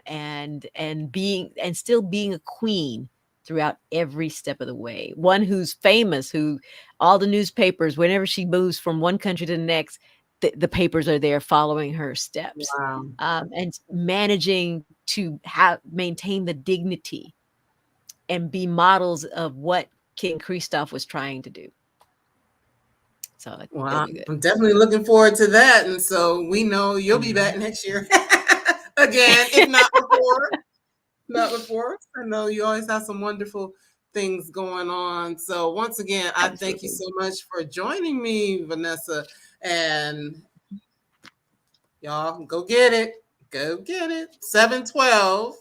and being and still being a queen throughout every step of the way. One who's famous, who all the newspapers, whenever she moves from one country to the next, the papers are there following her steps, Wow. and managing to maintain the dignity and be models of what King Christoph was trying to do. So it'll Wow. be good. I'm definitely looking forward to that. And so we know you'll be back Mhm. next year again, if not before. Not before. I know you always have some wonderful things going on. So once again, I thank you Absolutely. so much for joining me, Vanessa. And y'all go get it. Go get it. 712.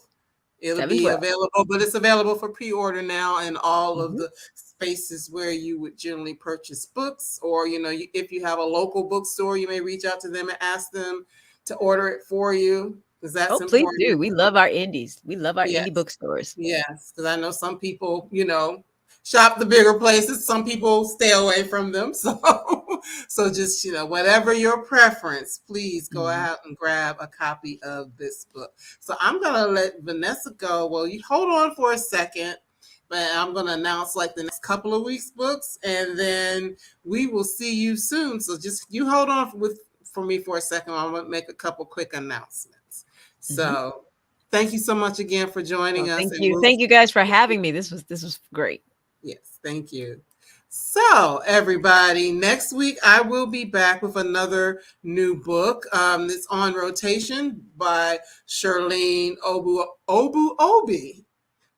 It'll be 712. available, but it's available for pre-order now in all of Mhm. the spaces where you would generally purchase books. Or, if you have a local bookstore, you may reach out to them and ask them to order it for you, because Oh, that's please important. do. We love our indies. We love our indie Yes. bookstores. Yes, because I know some people, shop the bigger places. Some people stay away from them. So just whatever your preference, please go Mhm. out and grab a copy of this book. So I'm gonna let Vanessa go. Well, you hold on for a second, but I'm gonna announce like the next couple of weeks' books, and then we will see you soon. So just you hold on for me for a second. I'm gonna make a couple quick announcements. Mhm. So. Thank you so much again for joining Well, us, thank and you. we'll Thank you guys for having me. This was great. yes, thank you. So, everybody, next week I will be back with another new book. It's on rotation by Shirlene Obu Obi.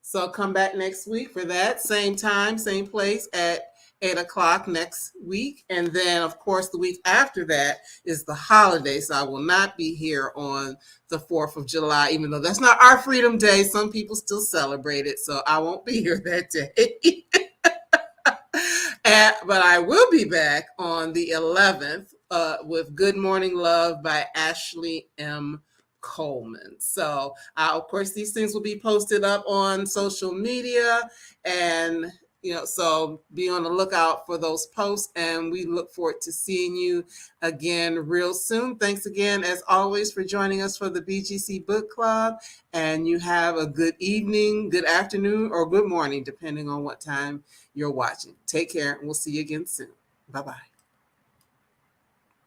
So come back next week for that. Same time, same place at 8 o'clock next week. And then, of course, the week after that is the holiday. So I will not be here on the 4th of July, even though that's not our Freedom Day. Some people still celebrate it. So I won't be here that day. But I will be back on the 11th with Good Morning Love by Ashley M. Coleman. So, of course, these things will be posted up on social media, and so be on the lookout for those posts. And we look forward to seeing you again real soon. Thanks again, as always, for joining us for the BGC Book Club. And you have a good evening, good afternoon, or good morning, depending on what time you're watching. Take care, and we'll see you again soon. Bye bye.